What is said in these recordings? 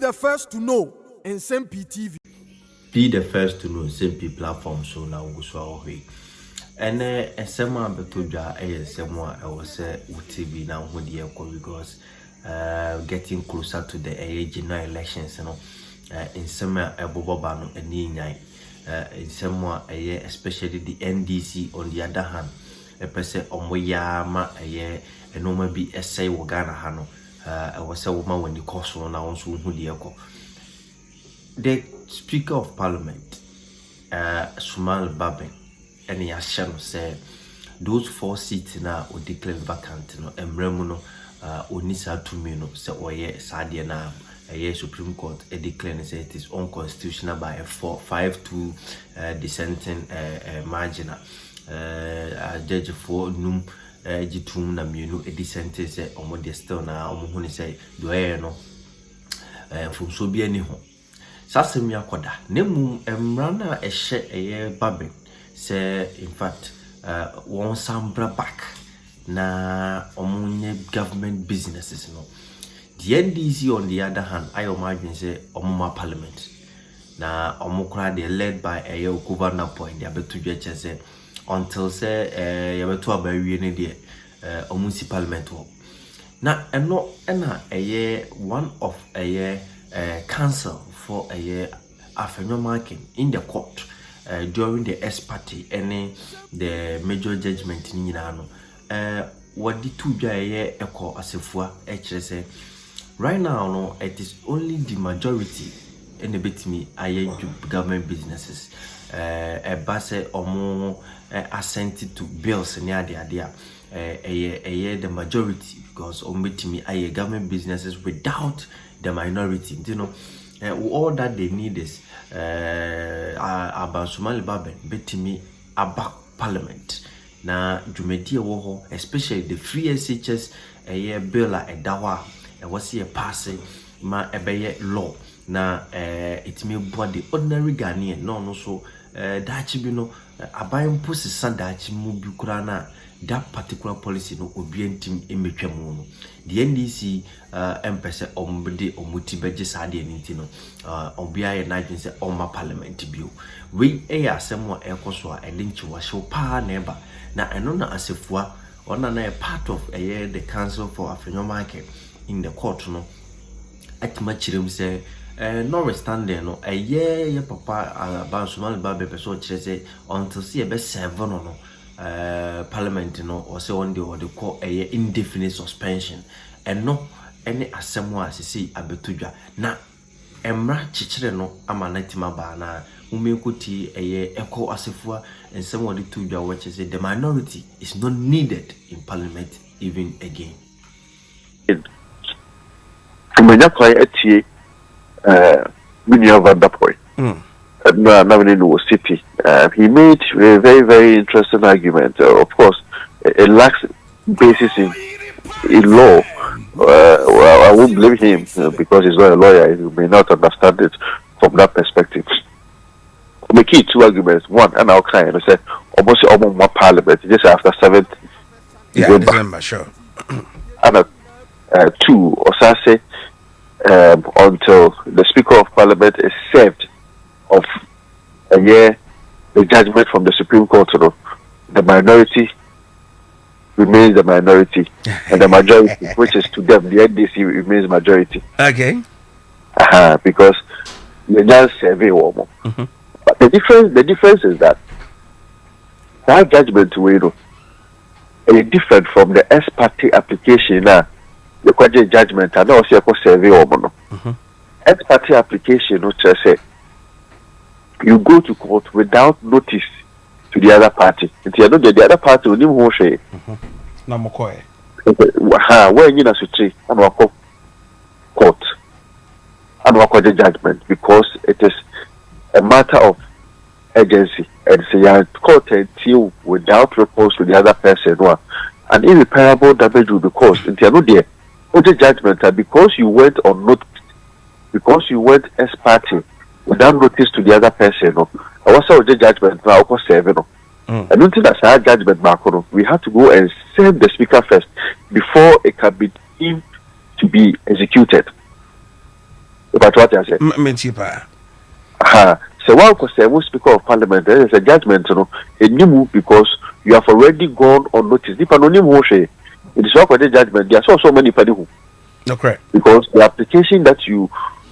the first to know Nsem-Pii TV. Be the first to know Nsem-Pii platform so now we saw away. And someone betoja someone I was TV now when the because getting closer to the general elections, you know, in some Bobano and Ninyai, in someone especially the NDC on the other hand, a person on Wayama a year and no maybe a say Wagana Hano. I was a woman when the cost on our own who the Speaker of Parliament, Sumal Babin, and he has said those 4 seats now will declare vacant, no, and Remuno, Unisa Tumino, so Sadia now, a year Supreme Court, a declare say it is unconstitutional by a 5-2 dissenting margin. Judge for Num. Jitum na mienu edisente se omode still na omohuni say do no from so bia ni ho sasem yakoda nemu emra na ehye babin say in fact won sambra back na omunye government businesses no the NDC on the other hand I imagine say omuma parliament na omukra they led by a governor point they abetu dweche say until say yabeto abawie ne de omunsi parliament wo na eno na one of council for afenyo marking in the court during the ex parte any the major judgment ni nyina no what the two dwa eko asefua kire say right now no it is only the majority in the betimi government businesses base omo assented to bills near the the majority because omitimi government businesses without the minority, you know. All that they need is about Somali Baben betimi about parliament na jumedi wo especially the free SHS bill a dawa was here passing ma law na it may body ordinary Ghanaian no so dachi bi no aban posi sandachi mu bi kura na that particular policy no obientim emetwamu no the NDC empese ombede omuti beje sade nti no obia ye na dwen se oma parliament bio we asem wa ekoso a elinchi wa show pa neba na eno na asefua ona na a part of the council for African market in the court no atima chirem se notwithstanding no ye papa Bansumali Babe person chire say until see be 7 no parliament no or say one day or the call indefinite suspension and no any assemwa see abetudwa na emra chichire no amanatima ba na umekuti eko asefua and someone the tudwa which say the minority is not needed in parliament even again. Kumenya kwa etie mini over that point. City. He made a very, very interesting argument. Of course, it lacks basis in law. I won't blame him because he's not a lawyer. He may not understand it from that perspective. The key 2 arguments. One, and I'll kind of say almost more parliament just after 7th December, sure. And 2, also say until the Speaker of Parliament is served of the judgment from the Supreme Court, the minority remains the minority, and the majority, which is to them, the NDC remains majority. Okay. Because they just survey one. But the difference is that judgment is different from the ex parte application. The question judgment and also survey one. Ex parte application, which I say, you go to court without notice to the other party. If you know the other party will never say. Namokoe. When you know such and walk court and walk the judgment because it is a matter of agency and say court until without recourse to the other person and irreparable damage will be caused. If you know the judgment because you went on notice, because you went as party without notice to the other person, I was the judgment now for 7. I don't think that's our judgment, Marco. We have to go and send the speaker first before it can be deemed to be executed. If But what I said? So while the Speaker of Parliament, there is a judgment, a new move because you have already gone on notice. It is all for the judgment. There are so many people. Okay. Because the application that you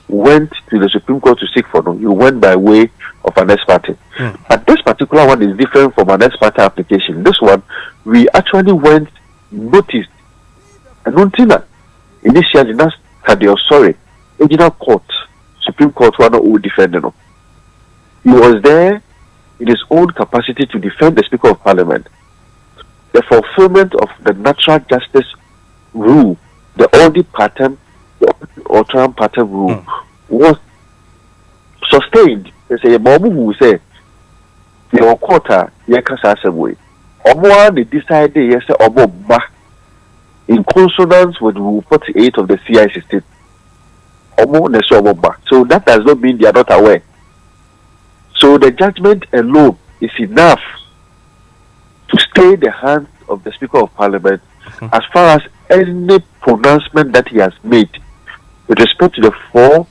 went to the Supreme Court to seek for, you went by way of an ex parte. But this particular one is different from an ex parte application. This one, we actually went noticed. And initially, that's sorry, original court, Supreme Court, one who defended him. He was there in his own capacity to defend the Speaker of Parliament. The fulfillment of the natural justice rule, the Audi pattern, or Trump pattern rule, was sustained. They say, Bobu who say, your quarter, Yakasa way. Omo, they decided, yes, Omo, in consonance with Rule 48 of the CI system. So that does not mean they are not aware. So the judgment alone is enough to stay the hands of the Speaker of Parliament as far as any pronouncement that he has made with respect to the 4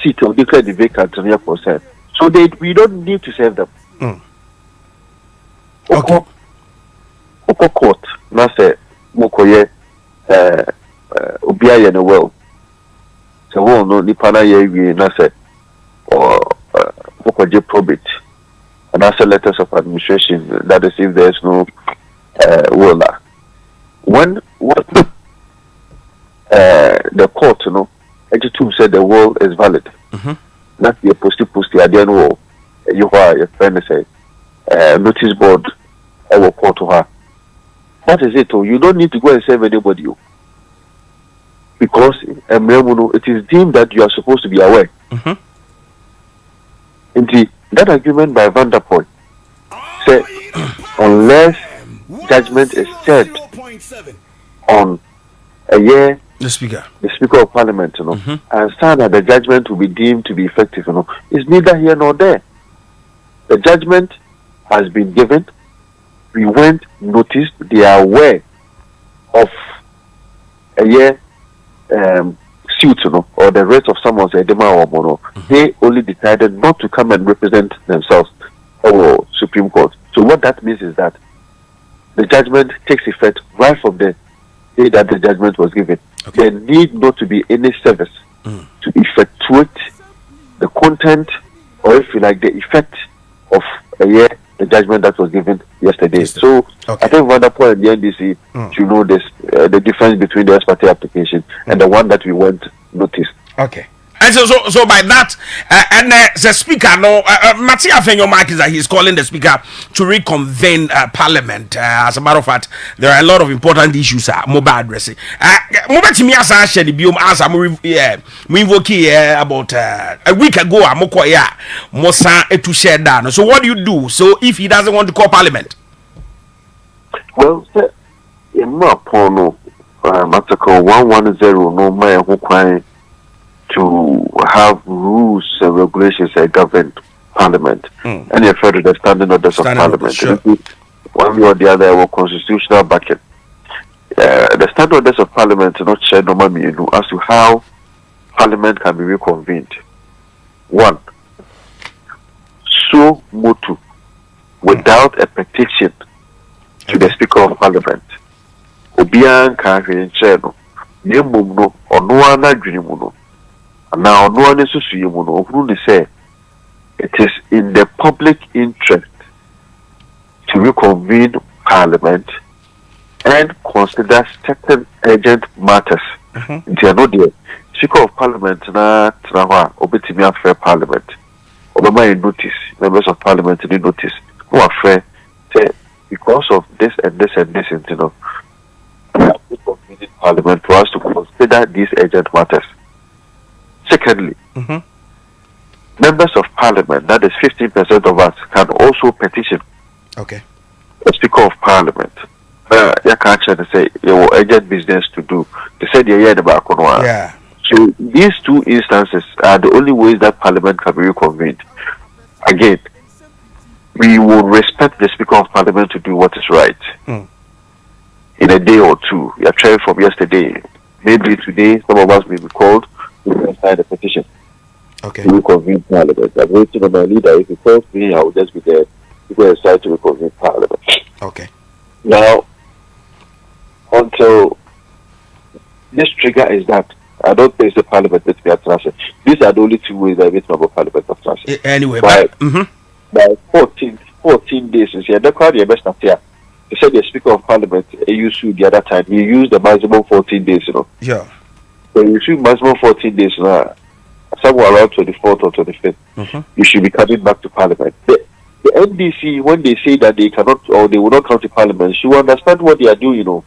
seats of declared vacant and are concerned. So we don't need to save them. Okay. Court, now say, Mokoye, Obiya in the world. So we no Nipana ye na say or Mokoje probate. And also letters of administration that is if there is no will. When the court, Ejitum said the will is valid. That's the posty at the end wall. You are your friend say notice board I will court to her. That is it. You don't need to go and save anybody. Because it is deemed that you are supposed to be aware. Indeed, that agreement by Vanderpool said unless judgment is set on a year, the Speaker of Parliament, and stand that the judgment will be deemed to be effective, is neither here nor there. The judgment has been given. We went noticed. They are aware of a year suit, or the rest of someone's edema or mono. They only decided not to come and represent themselves or Supreme Court. So what that means is that the judgment takes effect right from the day that the judgment was given. There need not to be any service to effectuate the content, or if you like, the effect of a year, the judgment that was given yesterday. So I think Vanderpool and the NDC should know this, the difference between the ex parte application and the one that we went noticed. Okay. And so by that, and the speaker, Matia Fenyo Mark is that he's calling the speaker to reconvene Parliament. As a matter of fact, there are a lot of important issues mobile addressing. Mobile to me as I said, we invoke about a week ago, Mosa to share down. So what do you do? So if he doesn't want to call Parliament? Well, in my porno, Article 110, no matter who crying to have rules and regulations that govern Parliament, and you refer to the standing orders of Parliament. Sure. One way or the other, our constitutional backing. The standing orders of Parliament do not share normal meaning as to how Parliament can be reconvened. One, so motu, without a petition to the Speaker of Parliament. Obian can be channel. Yemumno or no one agreement. And now no one is who say it is in the public interest to reconvene Parliament and consider certain urgent matters. They are not there. Speaker of Parliament na obetimi fair Parliament. Obama notice, members of Parliament need notice. Who are fair say because of this and this and this, reconvening Parliament for us to consider these urgent matters. Secondly, members of Parliament, that is 15% of us, can also petition the Speaker of Parliament. You can't say you urgent business to do. They said you're here about So these two instances are the only ways that Parliament can be reconvened. Again, we will respect the Speaker of Parliament to do what is right. In a day or two, you are trying from yesterday. Maybe today, some of us may be called to sign the petition. Okay. to reconvene Parliament. I'm waiting on my leader. If he calls me, I will just be there to go inside to reconvene Parliament. Okay. Now, until this trigger is that, I don't think the Parliament needs to be atrocious. These are the only 2 ways I meet my Parliament atrocious. Anyway, by, but, by 14 days since the crowd the best here. He said the Speaker of Parliament used the other time. He used the maximum 14 days, Yeah. So you should maximum 14 days now. Somewhere around 24th or 25th, you should be coming back to Parliament. The NDC, when they say that they cannot or they will not come to Parliament, should understand what they are doing,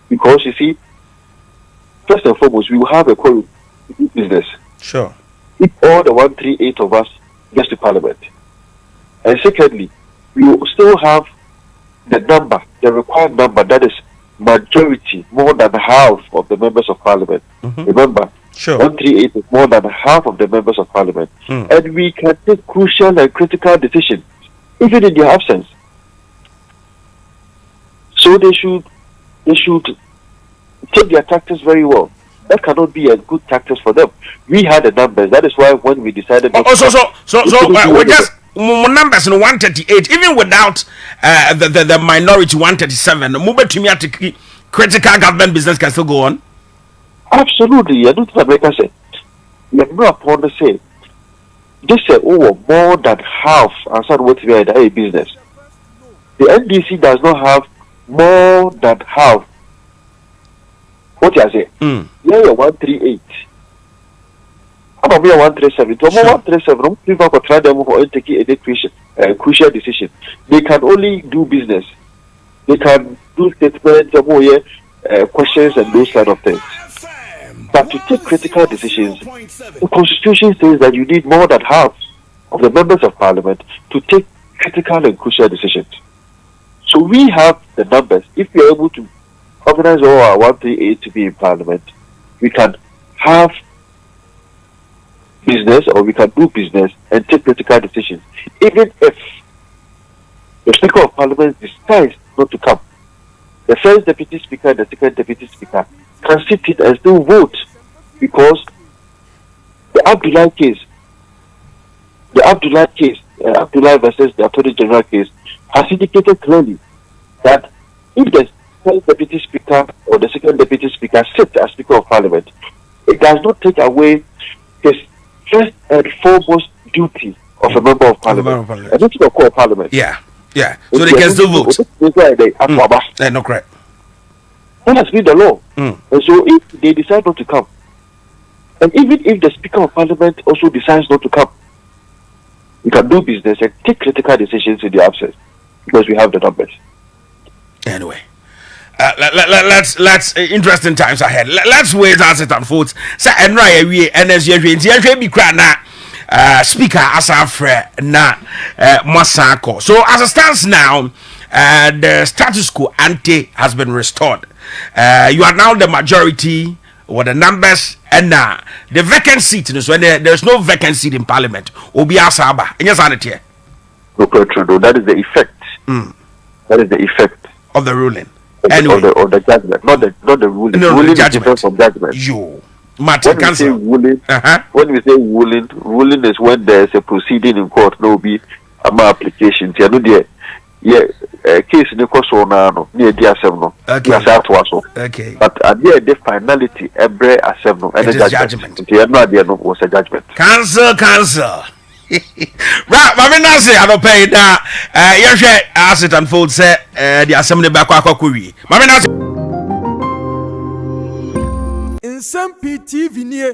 because you see, first and foremost, we will have a core business. Sure. If all the 138 of us gets to Parliament, and secondly, we will still have the required number, that is majority, more than half of the members of Parliament. Remember, sure. 138 is more than half of the members of Parliament, and we can take crucial and critical decisions, even in their absence. So they should take their tactics very well. That cannot be a good tactics for them. We had the numbers. That is why when we decided. We just numbers in 138, even without the minority 137. Move to me at critical government business can still go on. Absolutely, I don't think America said. You have no upon the say. This say more than half answered what we had a business. The NDC does not have more than half. What you say? Yeah, 138. How about 137? To 137, people can try them for taking any crucial decision. They can only do business. They can do statements, questions, and those kind of things. But to take critical decisions, the Constitution says that you need more than half of the members of Parliament to take critical and crucial decisions. So we have the numbers. If we are able to organize all our 138 to be in Parliament, we can have business, or we can do business and take critical decisions. Even if the Speaker of Parliament decides not to come, the first Deputy Speaker and the second Deputy Speaker can sit it and still vote, because the Abdullah versus the Attorney General case has indicated clearly that if the first Deputy Speaker or the second Deputy Speaker sit as Speaker of Parliament, it does not take away his first and foremost duty of a member of Parliament. A duty of core Parliament. Yeah. So they can still vote. No, correct. That has been the law. And so if they decide not to come, and even if the Speaker of Parliament also decides not to come, we can do business and take critical decisions in the absence, because we have the numbers. Anyway, let's interesting times ahead. Let's wait as it unfolds. So Enra we NSG be crana Speaker Asafre na Masako. So as it stands now, the status quo ante has been restored. You are now the majority with the numbers, and the vacant seat. So there's no vacant seat in Parliament. Obi Asaba. No, that is the effect. That is the effect of the ruling. Anyway, of the judgment, not the ruling. No, ruling the judgment. Is different from judgment. When we say ruling is when there is a proceeding in court. No be a application. Case in the course on near the assembly. Okay. But at the finality, every assembly and the judgment. The was a judgment. Cancel. Right, Mamina say I don't pay that. Yes, as it unfolds, the assembly back Mamina. Nsem-Pii TV near